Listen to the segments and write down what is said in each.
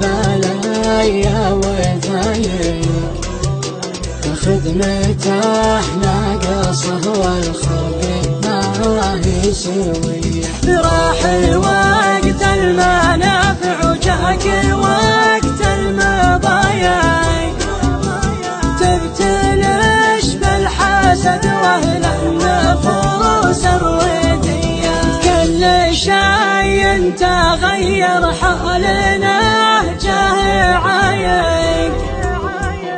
البلايا وثايق خدمته ناقصه والخلق ما هي سوية. راح الوقت المنافع وجاك وقت المضايق تبتلش بالحسد واهل النفوس الردية. كل شيء تغير حالنا جاه عايق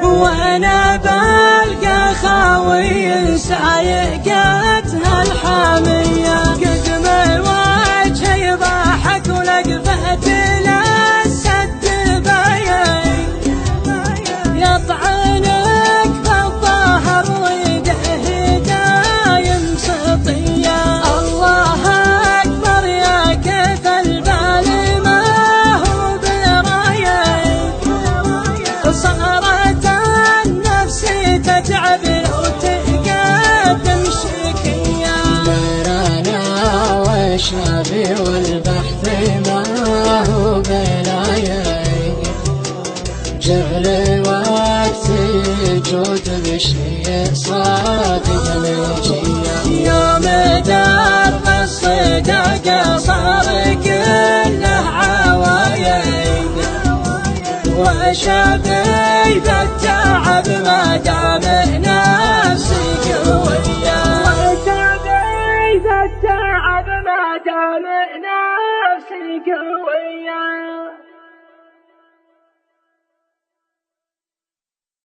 وانا بلقى خاوي سايقتها الحامية. قدم الوجه يضحك ولقفت للسد بايق يطعنك بالظهر ويده دايم سطية. الله أكبر يا كيف البال ما هو برايق صارت النفس تتعب لو تقدم شكية. مرانا وشافي والبحث ما هو بلايق جهل وقت يجود بشيء صادق مجية. يوم درب الصداقة صار كله عوايق وشافي بالتعب ما دام نفسي قوية.